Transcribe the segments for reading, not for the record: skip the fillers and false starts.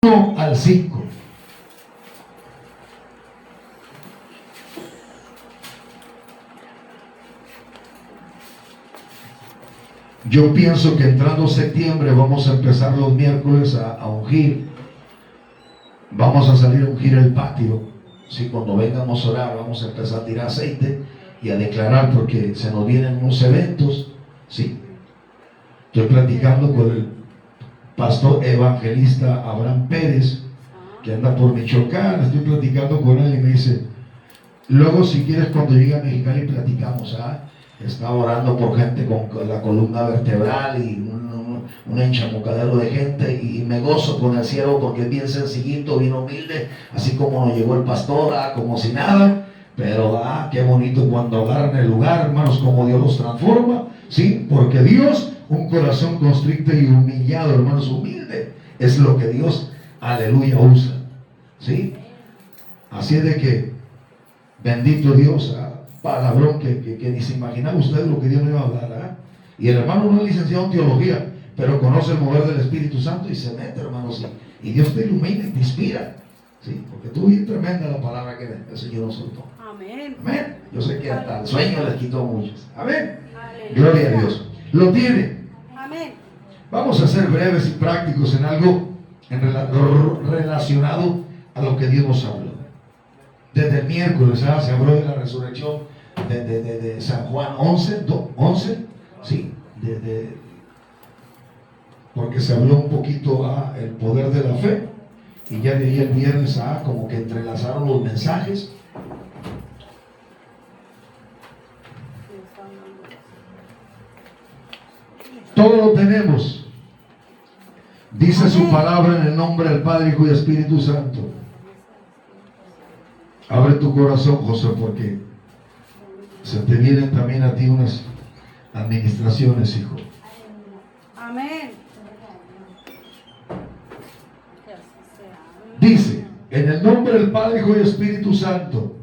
1 al 5. Yo pienso que entrando septiembre vamos a empezar los miércoles a ungir. Vamos a salir a ungir el patio. Sí, cuando vengamos a orar vamos a empezar a tirar aceite y a declarar, porque se nos vienen unos eventos. Sí, estoy platicando con el pastor evangelista Abraham Pérez, que anda por Michoacán. Estoy platicando con él y me dice, luego si quieres cuando llegue a Mexicali platicamos. Estaba orando por gente con la columna vertebral y un enchamucadero de gente, y me gozo con el siervo porque es bien sencillito, bien humilde, así como nos llegó el pastor, como si nada. Pero qué bonito cuando agarran el lugar, hermanos, como Dios los transforma. Sí, porque Dios, un corazón constricto y humillado, hermanos, humilde, es lo que Dios, aleluya, usa. Sí, así es de que bendito Dios, palabrón que ni se imaginaba usted lo que Dios le iba a hablar. Y el hermano no es licenciado en teología, pero conoce el mover del Espíritu Santo y se mete, hermanos, y Dios te ilumina y te inspira. Sí, porque tú bien tremenda la palabra que el Señor nos soltó. Amén. Amén. Yo sé que hasta el sueño les quitó a muchos. Amén. Gloria a Dios. Lo tiene. Amén. Vamos a ser breves y prácticos en algo relacionado a lo que Dios nos habló. Desde el miércoles se habló de la resurrección de San Juan 11, sí, porque se habló un poquito el poder de la fe, y ya de ahí el viernes como que entrelazaron los mensajes. Todo lo tenemos, dice su palabra, en el nombre del Padre, Hijo y Espíritu Santo. Abre tu corazón, José, porque se te vienen también a ti unas administraciones, hijo. Amén. Dice, en el nombre del Padre, Hijo y Espíritu Santo,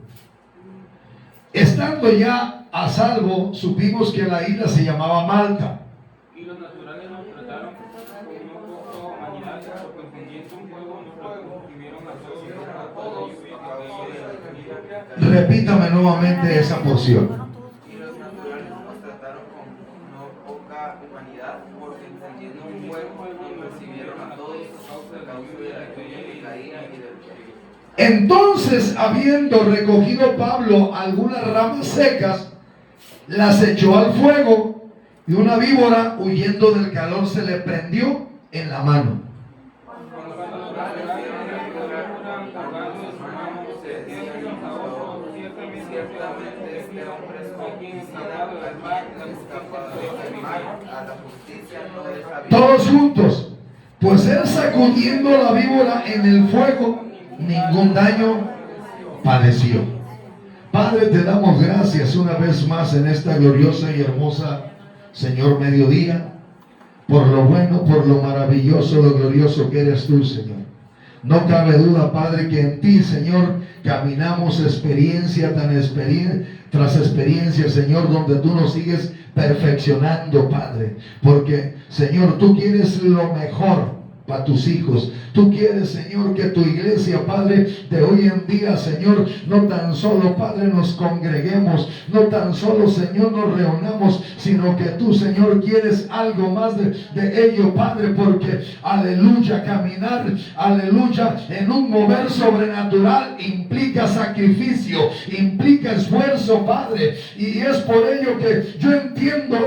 estando ya a salvo, supimos que la isla se llamaba Malta. Y los naturales nos trataron con no poca humanidad, porque encendiendo un fuego nos consumieron a todos. Repítame nuevamente esa porción. Y los naturales nos trataron con no poca humanidad, porque encendiendo un fuego nos recibieron a todos a causa de la lluvia y la ira y del frío. Entonces, habiendo recogido Pablo algunas ramas secas, las echó al fuego, y una víbora, huyendo del calor, se le prendió en la mano. Ciertamente este hombre es homicida, al mar, escapado del mar, a la justicia no es habido. Todos juntos. Pues él, sacudiendo la víbora en el fuego, ningún daño padeció. Padre, te damos gracias una vez más en esta gloriosa y hermosa, Señor, mediodía, por lo bueno, por lo maravilloso, lo glorioso que eres tú, Señor. No cabe duda, Padre, que en ti, Señor, caminamos tras experiencia, Señor, donde tú nos sigues perfeccionando, Padre. Porque, Señor, tú quieres lo mejor para tus hijos. Tú quieres, Señor, que tu iglesia, Padre, de hoy en día, Señor, no tan solo, Padre, nos congreguemos, no tan solo, Señor, nos reunamos, sino que tú, Señor, quieres algo más de ello, Padre, porque, aleluya, caminar, aleluya, en un mover sobrenatural implica sacrificio, implica esfuerzo, Padre, y es por ello que yo entiendo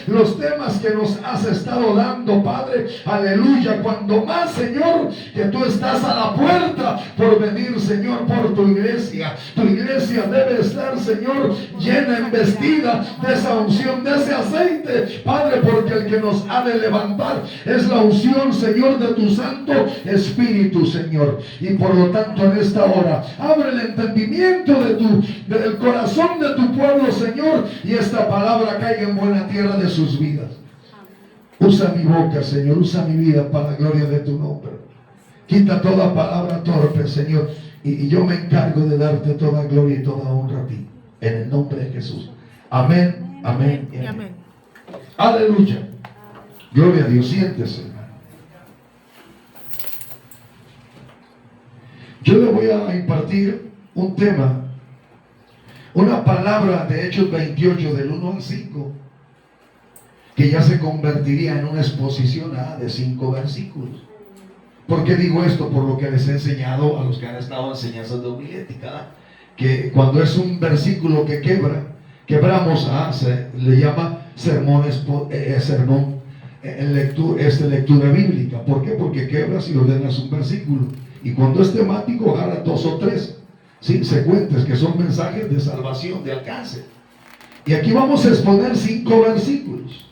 los temas que nos has estado dando, Padre, aleluya, cuando más, Señor, que tú estás a la puerta por venir, Señor, por tu iglesia. Tu iglesia debe estar, Señor, llena, investida de esa unción, de ese aceite, Padre, porque el que nos ha de levantar es la unción, Señor, de tu Santo Espíritu, Señor. Y por lo tanto, en esta hora, abre el entendimiento del corazón de tu pueblo, Señor, y esta palabra caiga en buena tierra de sus vidas. Usa mi boca, Señor, usa mi vida para la gloria de tu nombre. Quita toda palabra torpe, Señor, y yo me encargo de darte toda gloria y toda honra a ti, en el nombre de Jesús. Amén, amén y amén. Aleluya. Gloria a Dios. Siéntese. Yo le voy a impartir un tema, una palabra de Hechos 28 del 1 al 5, que ya se convertiría en una exposición de 5 versículos. ¿Por qué digo esto? Por lo que les he enseñado a los que han estado en enseñanzas de homilítica, que cuando es un versículo que quebramos, se le llama sermón en lectura bíblica. ¿Por qué? Porque quebras y ordenas un versículo, y cuando es temático agarra 2 o 3 secuentes que son mensajes de salvación, de alcance. Y aquí vamos a exponer 5 versículos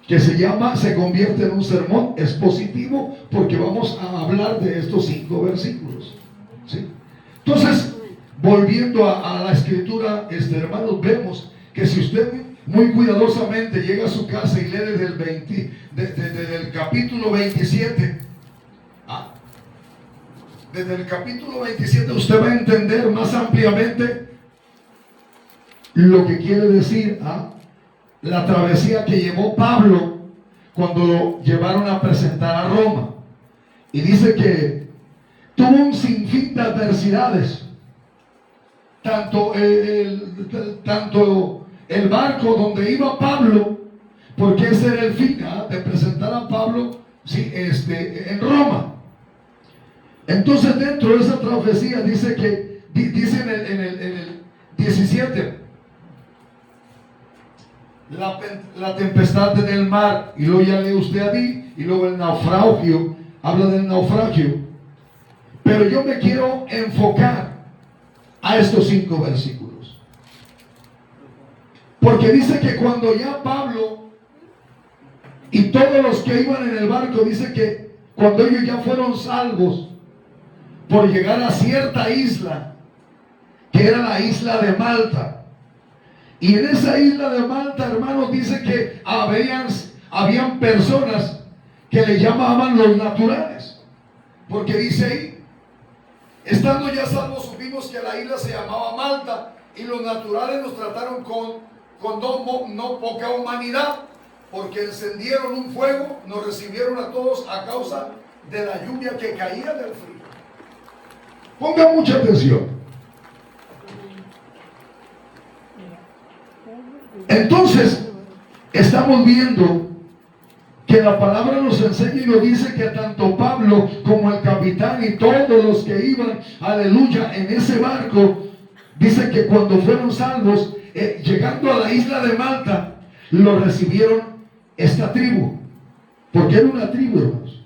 que se convierte en un sermón expositivo, porque vamos a hablar de estos 5 versículos, ¿sí? Entonces, volviendo a la escritura, hermanos, vemos que si usted muy cuidadosamente llega a su casa y lee desde el capítulo 27, desde el capítulo 27, usted va a entender más ampliamente lo que quiere decir la travesía que llevó Pablo cuando lo llevaron a presentar a Roma. Y dice que tuvo un sinfín de adversidades, tanto el barco donde iba Pablo, porque ese era el fin de presentar a Pablo, en Roma. Entonces, dentro de esa travesía dice en el 17, la tempestad en el mar, y luego ya lee usted ahí, y luego el naufragio, habla del naufragio. Pero yo me quiero enfocar a estos 5 versículos, porque dice que cuando ya Pablo y todos los que iban en el barco, dice que cuando ellos ya fueron salvos por llegar a cierta isla, que era la isla de Malta. Y en esa isla de Malta, hermanos, dice que habían personas que le llamaban los naturales, porque dice ahí, estando ya salvos, supimos que la isla se llamaba Malta, y los naturales nos trataron con no poca humanidad, porque encendieron un fuego, nos recibieron a todos a causa de la lluvia que caía del frío. Ponga mucha atención. Entonces, estamos viendo que la palabra nos enseña y nos dice que tanto Pablo como el capitán y todos los que iban, aleluya, en ese barco, dice que cuando fueron salvos, llegando a la isla de Malta, lo recibieron esta tribu, porque era una tribu, hermanos.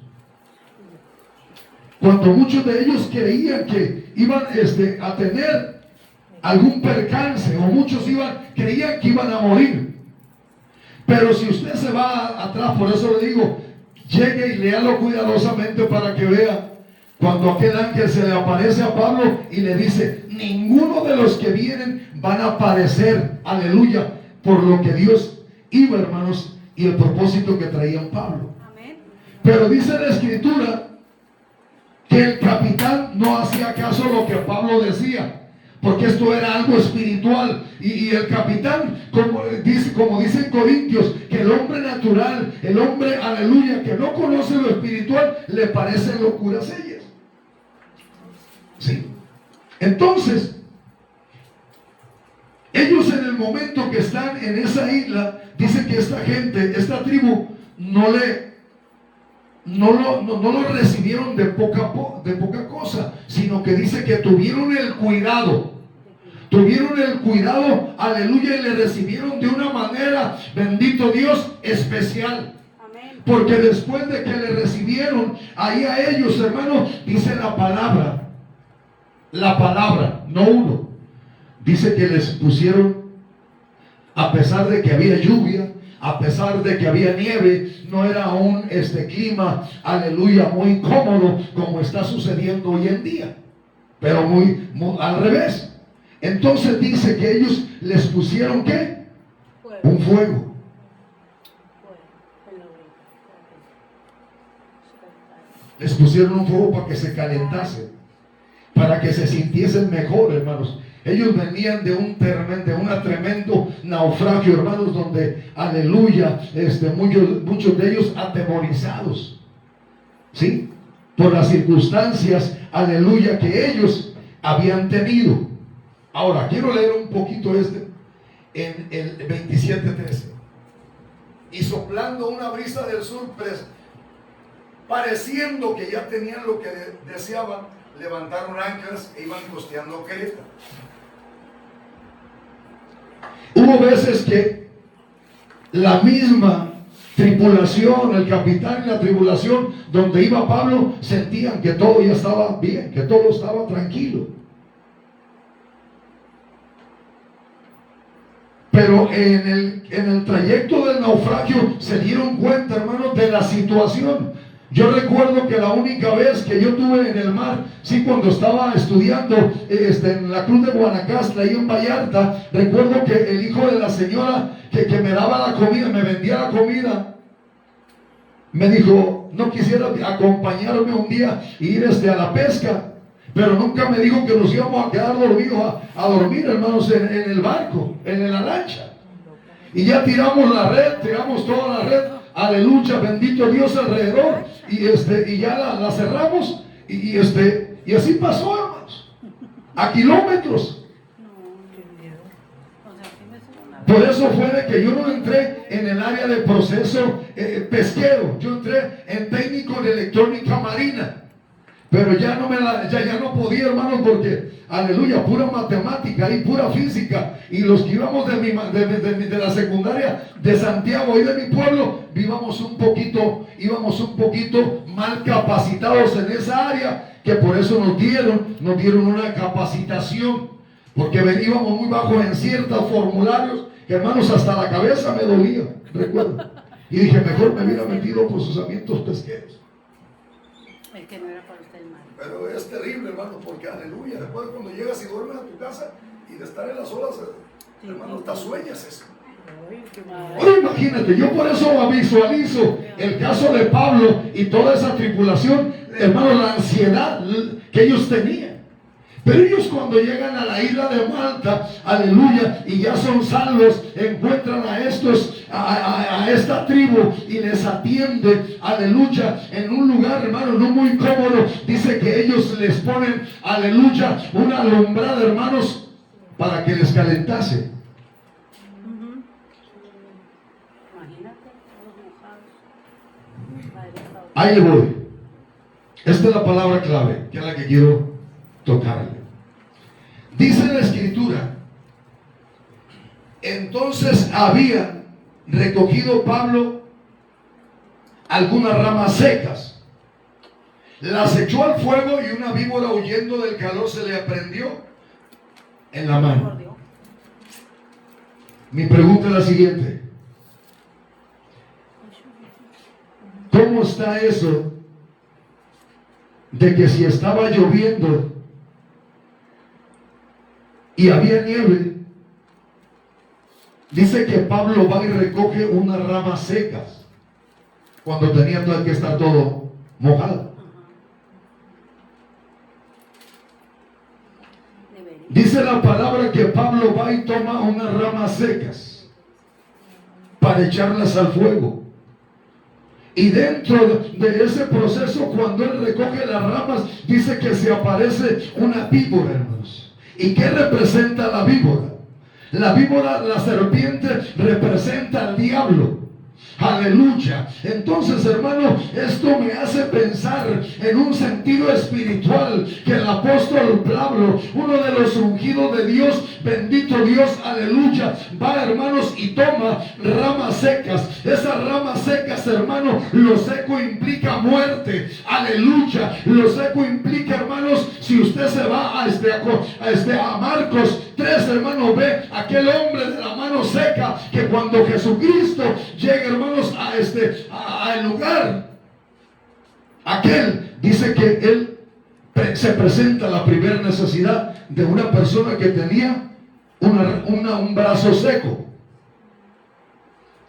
Cuando muchos de ellos creían que iban a tener algún percance, o muchos creían que iban a morir. Pero si usted se va atrás, por eso le digo, llegue y léalo cuidadosamente para que vea cuando aquel ángel se le aparece a Pablo y le dice, ninguno de los que vienen van a padecer, aleluya, por lo que Dios iba, hermanos, y el propósito que traía Pablo. Amén. Pero dice la escritura que el capitán no hacía caso a lo que Pablo decía, porque esto era algo espiritual, y el capitán, como dice en Corintios, que el hombre natural, el hombre, aleluya, que no conoce lo espiritual, le parecen locuras ellas. ¿Sí? Entonces, ellos en el momento que están en esa isla, dicen que esta gente, esta tribu, no lo recibieron de poca cosa, sino que dice que tuvieron el cuidado, aleluya, y le recibieron de una manera, bendito Dios, especial. Amén. Porque después de que le recibieron ahí a ellos, hermanos, dice la palabra, no uno, dice que les pusieron, a pesar de que había lluvia, a pesar de que había nieve, no era un clima, aleluya, muy cómodo como está sucediendo hoy en día, pero muy al revés. Entonces dice que ellos les pusieron ¿qué? Un fuego. Les pusieron un fuego para que se calentasen, para que se sintiesen mejor, hermanos. Ellos venían de un tremendo naufragio, hermanos, donde, aleluya, muchos de ellos atemorizados, ¿sí? por las circunstancias, aleluya, que ellos habían tenido. Ahora, quiero leer un poquito en el 27:13. Y soplando una brisa del sur, pareciendo que ya tenían lo que deseaban, levantaron anclas e iban costeando Creta. Hubo veces que la misma tripulación, el capitán y la tripulación donde iba Pablo, sentían que todo ya estaba bien, que todo estaba tranquilo. Pero en el trayecto del naufragio se dieron cuenta, hermanos, de la situación. Yo recuerdo que la única vez que yo tuve en el mar, sí, cuando estaba estudiando en la Cruz de Guanacaste, ahí en Vallarta, recuerdo que el hijo de la señora que me daba la comida, me vendía la comida, me dijo, no quisiera acompañarme un día e ir a la pesca, pero nunca me dijo que nos íbamos a quedar dormidos a dormir, hermanos, en el barco, en la lancha. Y ya tiramos la red, tiramos toda la red, aleluya, bendito Dios alrededor, y ya la cerramos, y así pasó, hermanos, a kilómetros. Por eso fue de que yo no entré en el área de proceso pesquero, yo entré en técnico de electrónica marina. Pero ya no podía, hermanos, porque, aleluya, pura matemática y pura física. Y los que íbamos de la secundaria de Santiago y de mi pueblo, íbamos un poquito mal capacitados en esa área, que por eso nos dieron una capacitación, porque íbamos muy bajo en ciertos formularios, que, hermanos, hasta la cabeza me dolía, recuerdo. Y dije, mejor me hubiera metido procesamientos pesqueros. Es que no era para usted, hermano. Pero es terrible, hermano, porque aleluya, después cuando llegas y duermes a tu casa y de estar en las olas, hermano, hasta sueñas eso. Ahora imagínate, yo por eso visualizo el caso de Pablo y toda esa tripulación, hermano, la ansiedad que ellos tenían. Pero ellos cuando llegan a la isla de Malta, aleluya, y ya son salvos, encuentran a esta tribu y les atiende, aleluya, en un lugar, hermano, no muy cómodo. Dice que ellos les ponen, aleluya, una alumbrada, hermanos, para que les calentase. Imagínate, todos mojados. Ahí le voy. Esta es la palabra clave, que es la que quiero tocarle. Dice la escritura, entonces había recogido Pablo algunas ramas secas, las echó al fuego y una víbora, huyendo del calor, se le prendió en la mano. Mi pregunta es la siguiente: ¿cómo está eso de que si estaba lloviendo y había nieve, dice que Pablo va y recoge unas ramas secas cuando tenía que estar todo mojado? Dice la palabra que Pablo va y toma unas ramas secas para echarlas al fuego. Y dentro de ese proceso, cuando él recoge las ramas, dice que se aparece una víbora, hermanos. ¿Y qué representa la víbora? La víbora, la serpiente, representa al diablo. Aleluya. Entonces, hermano, esto me hace pensar en un sentido espiritual, que el apóstol Pablo, uno de los ungidos de Dios, bendito Dios, aleluya, va, hermanos, y toma ramas secas. Esas ramas secas, hermano, lo seco implica muerte. Aleluya. Lo seco implica, hermanos, si usted se va a Marcos 3, hermano, ve aquel hombre de la mano seca, que cuando Jesucristo llega, hermanos, al lugar aquel, dice que él se presenta la primera necesidad de una persona que tenía un brazo seco,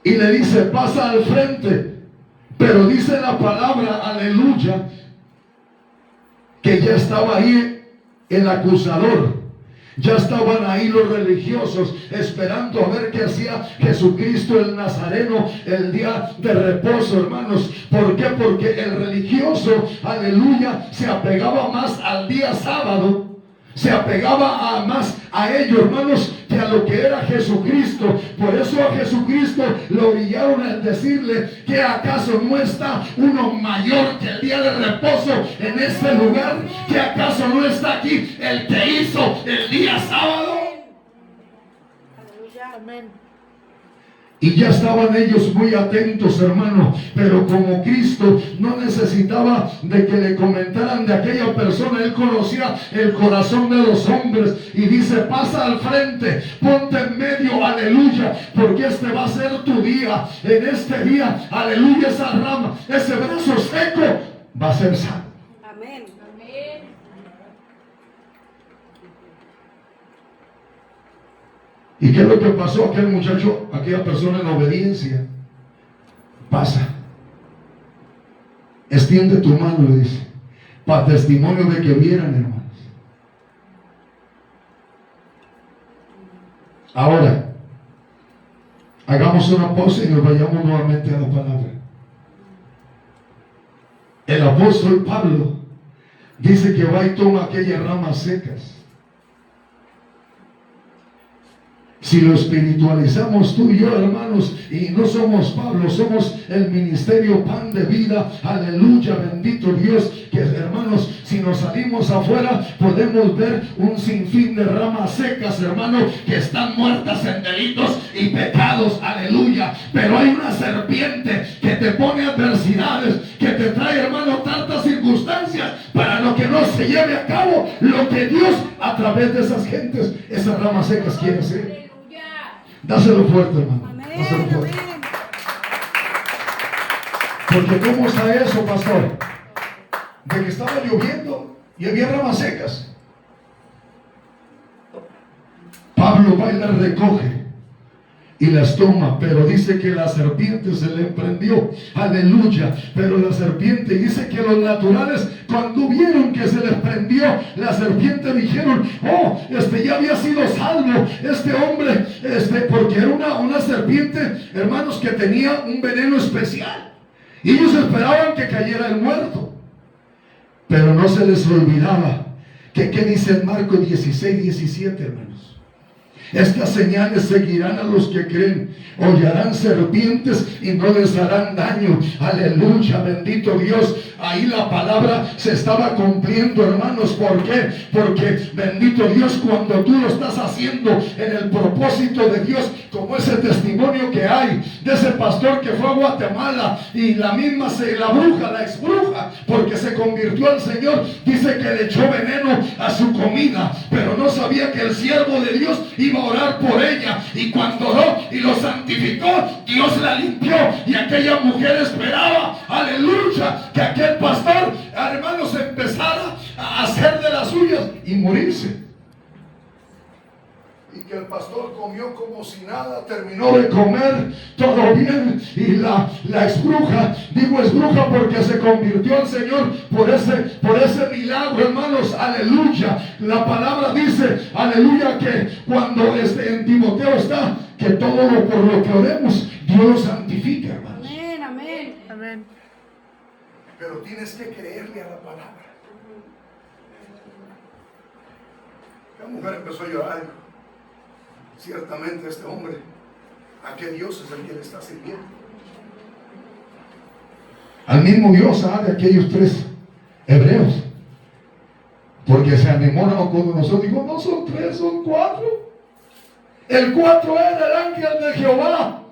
y le dice: pasa al frente. Pero dice la palabra, aleluya, que ya estaba ahí el acusador. Ya estaban ahí los religiosos esperando a ver qué hacía Jesucristo el Nazareno el día de reposo, hermanos. ¿Por qué? Porque el religioso, aleluya, se apegaba más al día sábado. Se apegaba más a ello, hermanos, que a lo que era Jesucristo. Por eso a Jesucristo lo orillaron al decirle que acaso no está uno mayor que el día de reposo en este lugar, que acaso no está aquí el que hizo el día sábado. Aleluya. Amén. Y ya estaban ellos muy atentos, hermano. Pero como Cristo no necesitaba de que le comentaran de aquella persona, Él conocía el corazón de los hombres. Y dice: pasa al frente, ponte en medio, aleluya, porque este va a ser tu día. En este día, aleluya, esa rama, ese brazo seco va a ser sano. Amén. ¿Y qué es lo que pasó a aquel muchacho, a aquella persona en obediencia? Pasa. Extiende tu mano, le dice, para testimonio de que vieran, hermanos. Ahora, hagamos una pausa y nos vayamos nuevamente a la palabra. El apóstol Pablo dice que va y toma aquellas ramas secas. Si lo espiritualizamos tú y yo, hermanos, y no somos Pablo, somos el ministerio Pan de Vida, aleluya, bendito Dios, que hermanos, si nos salimos afuera, podemos ver un sinfín de ramas secas, hermanos, que están muertas en delitos y pecados, aleluya. Pero hay una serpiente que te pone adversidades, que te trae, hermano, tantas circunstancias para lo que no se lleve a cabo lo que Dios a través de esas gentes, esas ramas secas quiere hacer. Dáselo fuerte, hermano. Amén. Dáselo fuerte. Amén. Porque ¿cómo está eso, pastor? De que estaba lloviendo y había ramas secas. Pablo va y las recoge y las toma, pero dice que la serpiente se le prendió, aleluya. Pero la serpiente, dice que los naturales, cuando vieron que se les prendió la serpiente, dijeron: oh, ya había sido salvo este hombre, porque era una serpiente, hermanos, que tenía un veneno especial, y ellos esperaban que cayera el muerto. Pero no se les olvidaba que, ¿qué dice en Marcos 16:17, hermanos? Estas señales seguirán a los que creen. Hollarán serpientes y no les harán daño. Aleluya, bendito Dios. Ahí la palabra se estaba cumpliendo, hermanos. ¿Por qué? Porque, bendito Dios, cuando tú lo estás haciendo en el propósito de Dios, como ese testimonio que hay de ese pastor que fue a Guatemala y la misma la ex bruja, porque se convirtió al Señor, dice que le echó veneno a su comida, pero no sabía que el siervo de Dios iba a orar por ella, y cuando oró y lo santificó, Dios la limpió, y aquella mujer esperaba, aleluya, que aquel pastor, hermanos, empezara a hacer de las suyas y morirse. Y que el pastor comió como si nada, terminó de comer, todo bien, y la ex bruja, digo es bruja porque se convirtió al Señor por ese milagro, hermanos, aleluya. La palabra dice, aleluya, que cuando en Timoteo está, que todo por lo que oremos, Dios lo santifica, hermanos. Amén, amén. Amén. Pero tienes que creerle a la palabra. La mujer empezó a llorar. Ciertamente este hombre, ¿a qué Dios es el que le está sirviendo? Al mismo Dios, de aquellos 3 hebreos. Porque se animó con nosotros, dijo: no son 3, son 4. El 4 era el ángel de Jehová,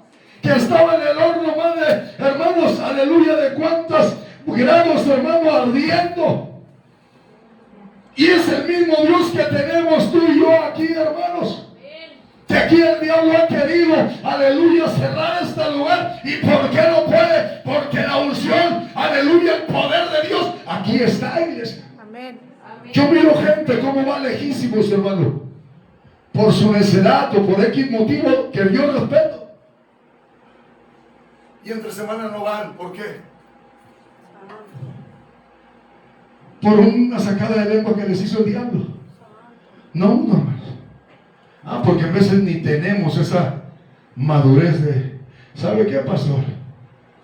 que estaba en el horno, madre, hermanos, aleluya, de cuántos grados, hermano, ardiendo. Y es el mismo Dios que tenemos tú y yo aquí, hermanos. Que aquí el diablo ha querido, aleluya, cerrar este lugar. ¿Y por qué no puede? Porque la unción, aleluya, el poder de Dios aquí está, iglesia. Amén. Yo miro gente como va lejísimos, hermano, por su necedad o por X motivo que yo respeto, y entre semana no van. ¿Por qué? Por una sacada de lengua que les hizo el diablo. No, hermano. Porque a veces ni tenemos esa madurez de, ¿sabe qué, pastor?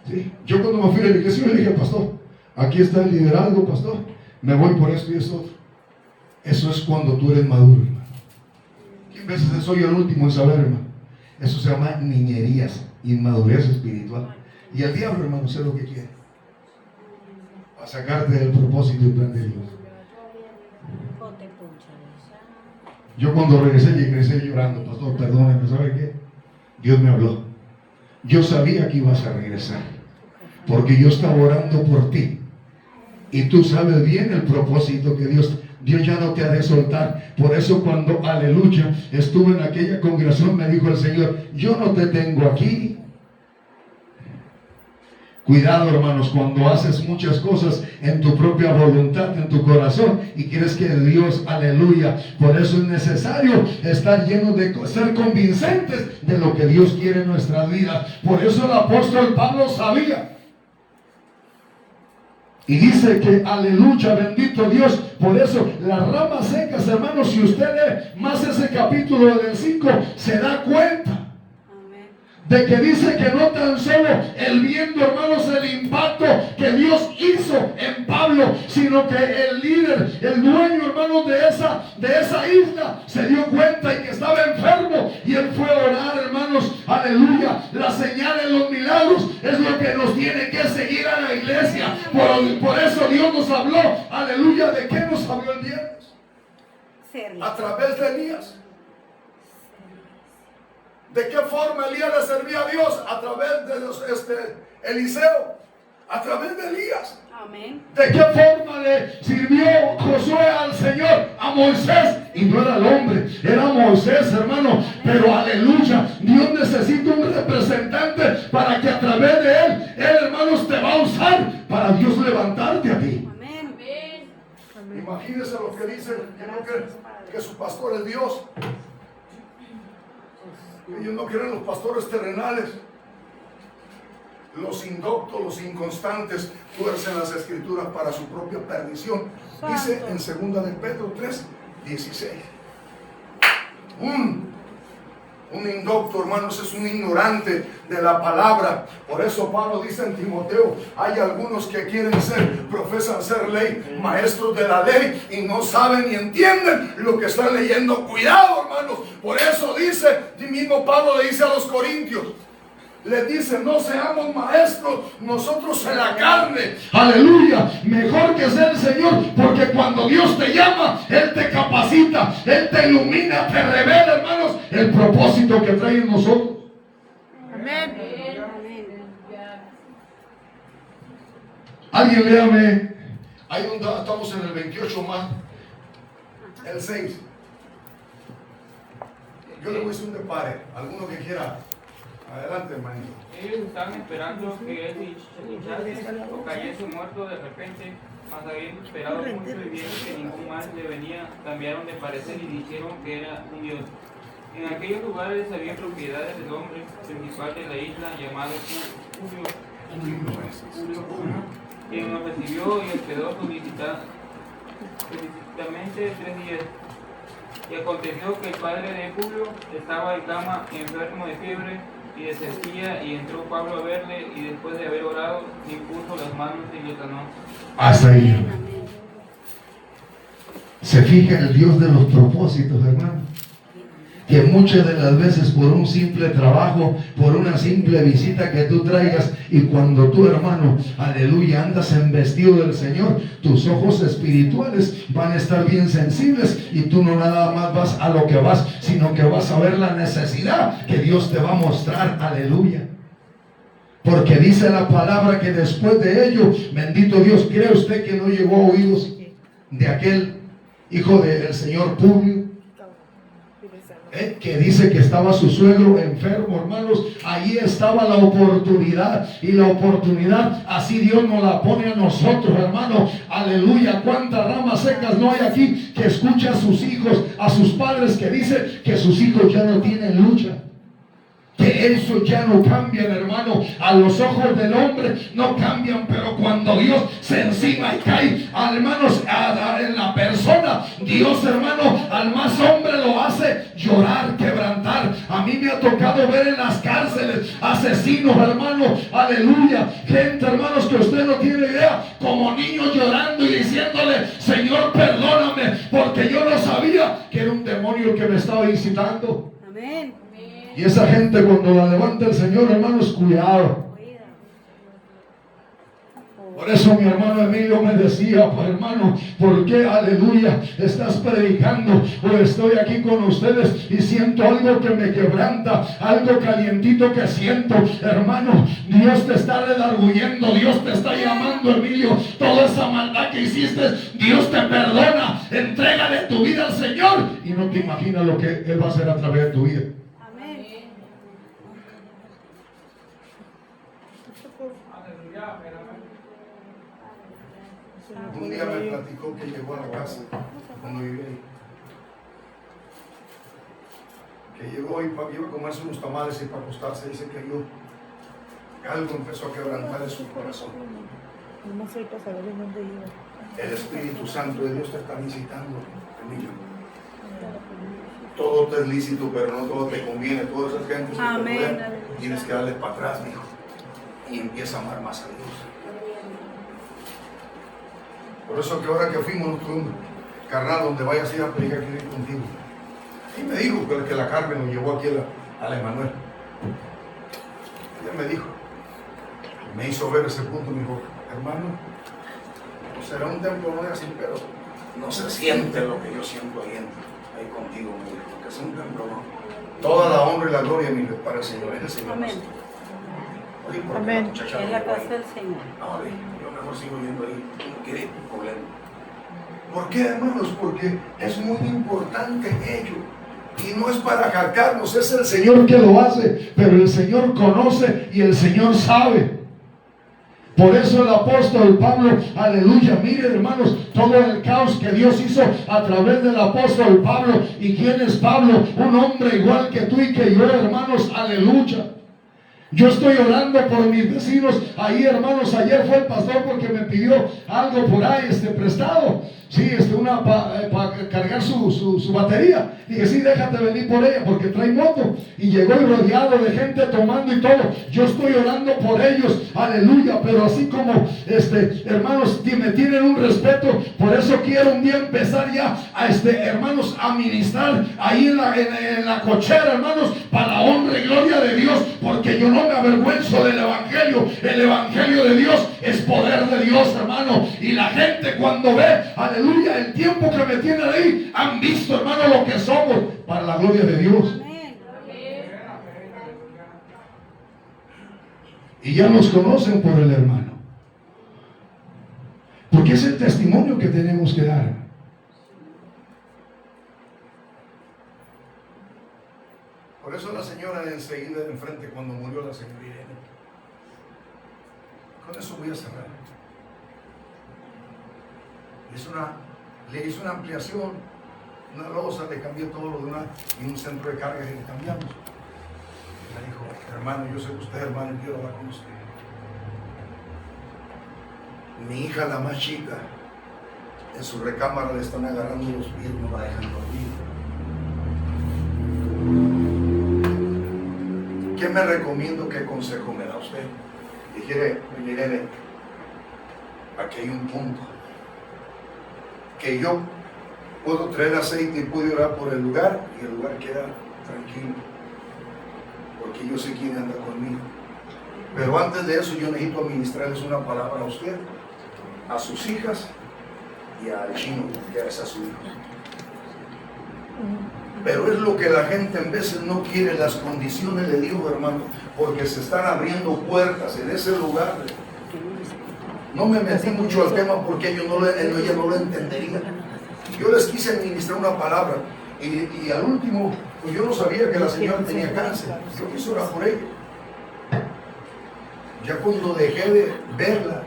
¿Sí? Yo cuando me fui a la iglesia le dije, pastor, aquí está el liderazgo, pastor, me voy por esto y eso. Eso es cuando tú eres maduro, hermano. Y a veces soy el último en saber, hermano. Eso se llama niñerías, inmadurez espiritual. Y el diablo, hermano, sé lo que quiere. Para sacarte del propósito y plan de Dios. Yo cuando regresé llorando, pastor, perdóneme, ¿sabe qué? Dios me habló. Yo sabía que ibas a regresar, porque yo estaba orando por ti. Y tú sabes bien el propósito que Dios ya no te ha de soltar. Por eso cuando, aleluya, estuve en aquella congregación, me dijo el Señor, yo no te tengo aquí. Cuidado, hermanos, cuando haces muchas cosas en tu propia voluntad, en tu corazón, y quieres que Dios, aleluya, por eso es necesario estar lleno de ser convincentes de lo que Dios quiere en nuestras vidas. Por eso el apóstol Pablo sabía. Y dice que, aleluya, bendito Dios. Por eso las ramas secas, hermanos, si usted lee más ese capítulo del 5, se da cuenta de que dice que no tan solo el viendo, hermanos, el impacto que Dios hizo en Pablo, sino que el líder, el dueño, hermanos, de esa isla se dio cuenta y que estaba enfermo, y él fue a orar, hermanos, aleluya. Las señales, los milagros es lo que nos tiene que seguir a la iglesia. Por eso Dios nos habló, aleluya. ¿De qué nos habló el viernes? A través de Elías. ¿De qué forma Elías le servía a Dios? A través de Eliseo, a través de Elías. Amén. ¿De qué forma le sirvió Josué al Señor? A Moisés. Y no era el hombre, era Moisés, hermano. Pero aleluya, Dios necesita un representante para que a través de él, hermanos, te va a usar para Dios levantarte a ti. Amén. Imagínense lo que dicen, que su pastor es Dios. Ellos no quieren los pastores terrenales. Los indoctos, los inconstantes, tuercen las escrituras para su propia perdición. Dice en 2 de Pedro 3:16. Un indocto, hermanos, es un ignorante de la palabra. Por eso Pablo dice en Timoteo, hay algunos que profesan ser maestros de la ley, y no saben ni entienden lo que están leyendo. Cuidado, hermanos. Por eso dice, mismo Pablo le dice a los corintios, le dice, no seamos maestros nosotros en la carne. Aleluya. Mejor que sea el Señor, porque cuando Dios te llama, Él te capacita, Él te ilumina, te revela, hermanos, el propósito que trae en nosotros. Amén. Alguien léame. Ahí donde estamos en el 28 más el 6. Yo le voy a decir un depare. Alguno que quiera. Adelante, hermanito. Ellos estaban esperando que él hinchase o cayese muerto de repente, mas habiendo esperado mucho y viendo que ningún mal le venía, cambiaron de parecer y dijeron que era un dios. En aquellos lugares había propiedades del hombre principal de la isla, llamado Publio, quien nos recibió y hospedó solicitamente 3 días. Y aconteció que el padre de Publio estaba en cama, enfermo de fiebre y de cestilla, y entró Pablo a verle, y después de haber orado, le impuso las manos y le sanó. Hasta ahí. Se fija el Dios de los propósitos, hermano. Que muchas de las veces por un simple trabajo, por una simple visita que tú traigas, y cuando tú, hermano, aleluya, andas en vestido del Señor, tus ojos espirituales van a estar bien sensibles, y tú no nada más vas a lo que vas, sino que vas a ver la necesidad que Dios te va a mostrar. Aleluya. Porque dice la palabra que después de ello, bendito Dios, ¿cree usted que no llegó a oídos de aquel hijo del señor Publio? Que dice que estaba su suegro enfermo, hermanos. Ahí estaba la oportunidad, y la oportunidad así Dios nos la pone a nosotros, hermano. Aleluya. Cuántas ramas secas no hay aquí que escucha a sus hijos, a sus padres, que dice que sus hijos ya no tienen lucha. que eso ya no cambia, hermano. A los ojos del hombre no cambian, pero cuando Dios se encima y cae, hermanos, en la persona, Dios, hermano, al más hombre lo hace llorar, quebrantar. A mí me ha tocado ver en las cárceles asesinos, hermano, aleluya, gente, hermanos, que usted no tiene idea, como niños llorando y diciéndole: Señor, perdóname, porque yo no sabía que era un demonio el que me estaba incitando. Amén. Y esa gente, cuando la levanta el Señor, hermanos, cuidado. Por eso mi hermano Emilio me decía: hermano, ¿por qué, aleluya, estás predicando? O estoy aquí con ustedes y siento algo que me quebranta, algo calientito que siento. Hermano, Dios te está redarguyendo, Dios te está llamando, Emilio. Toda esa maldad que hiciste, Dios te perdona. Entrégale tu vida al Señor y no te imaginas lo que Él va a hacer a través de tu vida. Un día me platicó que llegó a la casa cuando vivía ahí. Que llegó y iba a comerse unos tamales y para acostarse. Dice que algo empezó a quebrantar en su corazón. El Espíritu Santo de Dios te está visitando, Emilio. Todo te es lícito, pero no todo te conviene. Todas esas gentes que te rodean, tienes que darle para atrás, hijo. Y empieza a amar más a Dios. Por eso que ahora que fuimos nosotros un carnal donde vayas a ir a predicar, quiero ir contigo. Y me dijo que la Carmen nos llevó aquí a la Emanuel. Ella me dijo, me hizo ver ese punto, me dijo: hermano, no será un templo, no es así, pero no se siente lo que yo siento ahí contigo, me dijo, que es un templo, ¿no? Toda la honra y la gloria, mi Dios, para el Señor, es el Señor. Amén. Oye, ¿por qué Amén. la muchacha Es no la llegó ahí? casa del Señor. No, yo mejor sigo yendo ahí, no quiere problema. ¿Por qué, hermanos? Porque es muy importante ello. Y no es para jactarnos, es el Señor que lo hace, pero el Señor conoce y el Señor sabe. Por eso el apóstol Pablo, aleluya, mire, hermanos, todo el caos que Dios hizo a través del apóstol Pablo. ¿Y quién es Pablo? Un hombre igual que tú y que yo, hermanos, aleluya. Yo estoy orando por mis vecinos. Ahí, hermanos, ayer fue el pastor porque me pidió algo por ahí, prestado. Sí, para cargar su batería. Dije: sí, déjate venir por ella porque trae moto. Y llegó y rodeado de gente tomando y todo. Yo estoy orando por ellos, aleluya. Pero así como, hermanos, me tienen un respeto. Por eso quiero un día empezar ya hermanos, a ministrar ahí en la cochera, hermanos, para la honra y gloria de Dios. Porque yo no me avergüenzo del Evangelio. El Evangelio de Dios es poder de Dios, hermano. Y la gente cuando ve, aleluya, el tiempo que me tienen ahí, han visto, hermano, lo que somos para la gloria de Dios. Y ya nos conocen por el hermano. Porque es el testimonio que tenemos que dar. Por eso la señora de enseguida de enfrente, cuando murió la señora Irene, con eso voy a cerrar. Le hizo una ampliación, una losa, le cambié todo lo demás y un centro de carga que le cambiamos. Me dijo: hermano, yo sé que usted es hermano y quiero hablar con usted. Mi hija, la más chica, en su recámara le están agarrando los pies, no la dejan dormir. ¿Qué me recomiendo? ¿Qué consejo me da usted? Dije: Irene, aquí hay un punto. Que yo puedo traer aceite y puedo orar por el lugar y el lugar queda tranquilo, porque yo sé quién anda conmigo. Pero antes de eso yo necesito administrarles una palabra a usted, a sus hijas y al chino, que es a su hijo. Pero es lo que la gente en veces no quiere, las condiciones de Dios, hermano, porque se están abriendo puertas en ese lugar. No me metí mucho al tema porque ella no lo entendería. Yo les quise administrar una palabra y al último, pues yo no sabía que la señora tenía cáncer. Yo quise orar por ella. Ya cuando dejé de verla,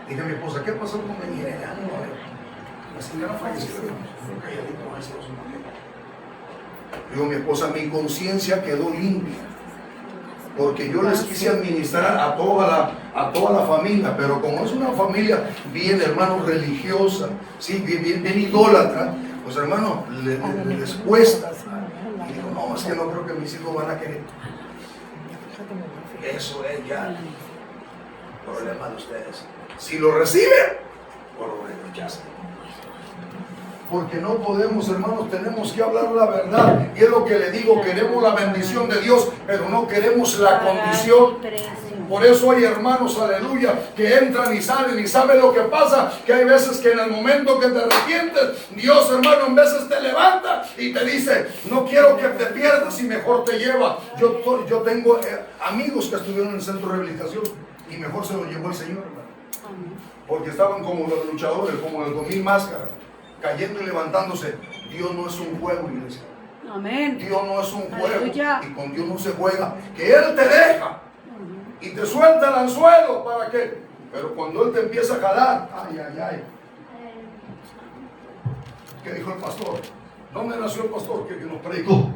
dije a mi esposa: ¿qué pasó con mi Irene? La señora falleció. Digo, mi esposa, mi conciencia quedó limpia. porque yo les quise administrar a toda la familia, pero como es una familia bien, hermano, religiosa, sí, bien idólatra, pues hermano, les cuesta. Y digo, no, es que no creo que mis hijos van a querer. Eso es ya problema de ustedes. Si lo reciben o lo rechazan. Porque no podemos, hermanos, tenemos que hablar la verdad. Y es lo que le digo, queremos la bendición de Dios, pero no queremos la condición. Por eso hay hermanos, aleluya, que entran y salen y saben lo que pasa, que hay veces que en el momento que te arrepientes, Dios, hermano, en veces te levanta y te dice, no quiero que te pierdas y mejor te lleva. Yo tengo amigos que estuvieron en el centro de rehabilitación y mejor se lo llevó el Señor, hermano. Porque estaban como los luchadores, como los 2000 máscaras, cayendo y levantándose. Dios no es un juego, iglesia. Amén. Dios no es un juego. Aleluya. Y con Dios no se juega. Que Él te deja y te suelta el anzuelo. ¿Para qué? Pero cuando Él te empieza a jalar, ay. ¿Qué dijo el pastor? ¿Dónde nació el pastor que nos predicó?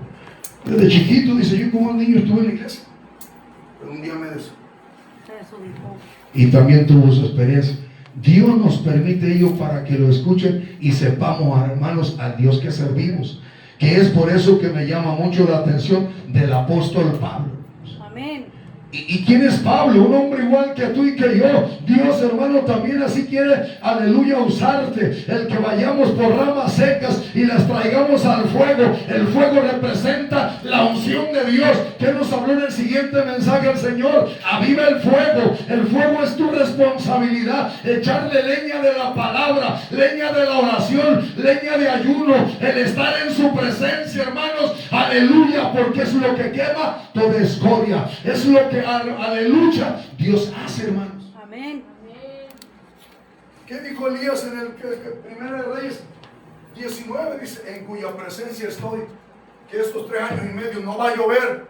Desde chiquito, dice, yo como niño estuve en la iglesia. Pero un día me des. Y también tuvo su experiencia. Dios nos permite ello para que lo escuchen y sepamos, hermanos, al Dios que servimos. Que es por eso que me llama mucho la atención del apóstol Pablo. Amén. ¿Y quién es Pablo? Un hombre igual que tú y que yo. Dios, hermano, también así quiere, aleluya, usarte. El que vayamos por ramas secas y las traigamos al fuego. El fuego representa la unción de Dios. ¿Qué nos habló en el siguiente mensaje el Señor? Aviva el fuego. El fuego es tu responsabilidad. Echarle leña de la palabra, leña de la oración, leña de ayuno. El estar en su presencia, hermanos. Aleluya, porque es lo que quema toda escoria. Es lo que aleluya Dios hace, hermanos. Amén. ¿Qué dijo Elías en el Primera de Reyes 19? Dice, en cuya presencia estoy, que estos 3 años y medio no va a llover,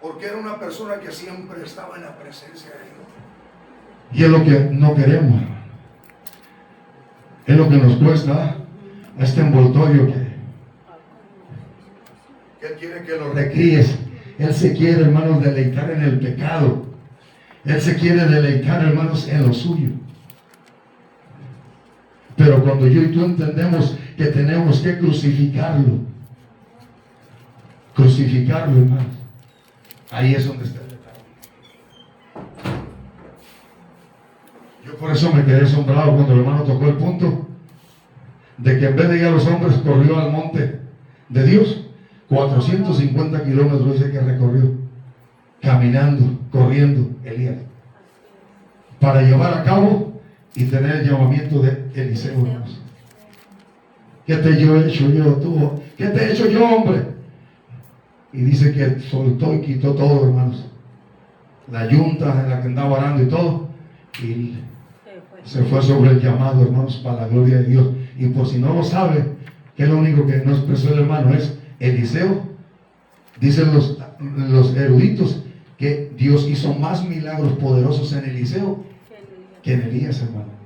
porque era una persona que siempre estaba en la presencia de Dios. Y es lo que no queremos, es lo que nos cuesta este envoltorio que Él quiere que lo recríes. Él se quiere, hermanos, deleitar en el pecado. Él se quiere deleitar, hermanos, en lo suyo. Pero cuando yo y tú entendemos que tenemos que crucificarlo, hermanos, ahí es donde está el detalle. Yo por eso me quedé asombrado cuando el hermano tocó el punto de que en vez de ir a los hombres, corrió al monte de Dios. 450 kilómetros dice que recorrió, caminando, corriendo, Elías, para llevar a cabo y tener el llamamiento de Eliseo, hermanos. ¿Qué te he hecho yo, tú? ¿Qué te he hecho yo, hombre? Y dice que soltó y quitó todo, hermanos. La yunta en la que andaba orando y todo, y se fue sobre el llamado, hermanos, para la gloria de Dios. Y por si no lo sabe, que es lo único que nos expresó el hermano, es Eliseo. Dicen los eruditos que Dios hizo más milagros poderosos en Eliseo que en Elías, hermano.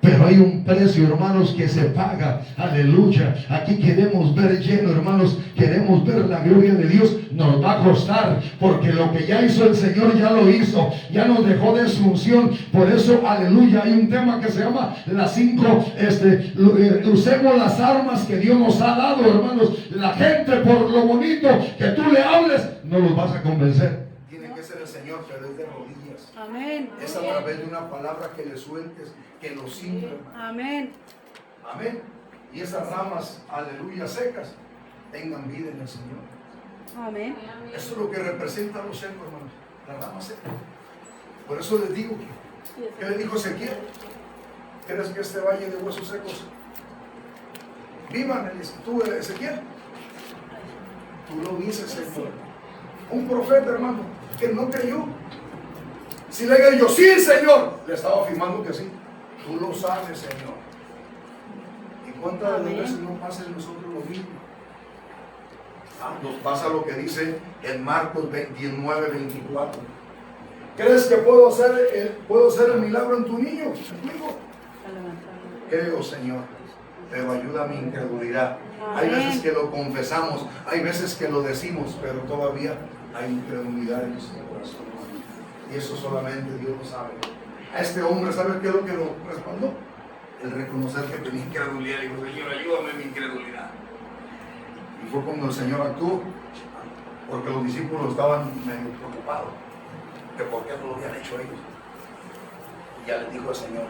Pero hay un precio, hermanos, que se paga. Aleluya. Aquí queremos ver lleno, hermanos. Queremos ver la gloria de Dios. Nos va a costar, porque lo que ya hizo el Señor ya lo hizo. Ya nos dejó de su unción. Por eso, aleluya, hay un tema que se llama las 5. Usemos las armas que Dios nos ha dado, hermanos. La gente, por lo bonito que tú le hables, no los vas a convencer. Tiene que ser el Señor, pero es de rodillas. Amén. Es a través de una palabra que le sueltes, que lo simple. Amén. Amén. Y esas ramas, aleluya, secas, tengan vida en el Señor. Amén. Eso es lo que representa a los secos, hermanos. Las ramas secas. Por eso les digo, ¿qué le dijo Ezequiel? ¿Quieres que este valle de huesos secos vivan? Tú, Ezequiel, tú lo dices, Señor. Un profeta, hermano, que no creyó. Si le digo yo, sí, Señor, le estaba afirmando que sí. Tú lo sabes, Señor. ¿Y cuántas veces no pasa en nosotros lo mismo? Nos pasa lo que dice en Marcos 29, 24. ¿Crees que puedo hacer el milagro en tu niño, en tu hijo? Creo, Señor, pero ayuda a mi incredulidad. Hay veces que lo confesamos, hay veces que lo decimos, pero todavía hay incredulidad en nuestro corazón. Y eso solamente Dios lo sabe. A este hombre, ¿sabe qué es lo que lo respaldó? El reconocer que tenía incredulidad. Le dijo, Señor, ayúdame en mi incredulidad. Y fue cuando el Señor actuó, porque los discípulos estaban medio preocupados, que por qué no lo habían hecho ellos. Y ya les dijo el Señor,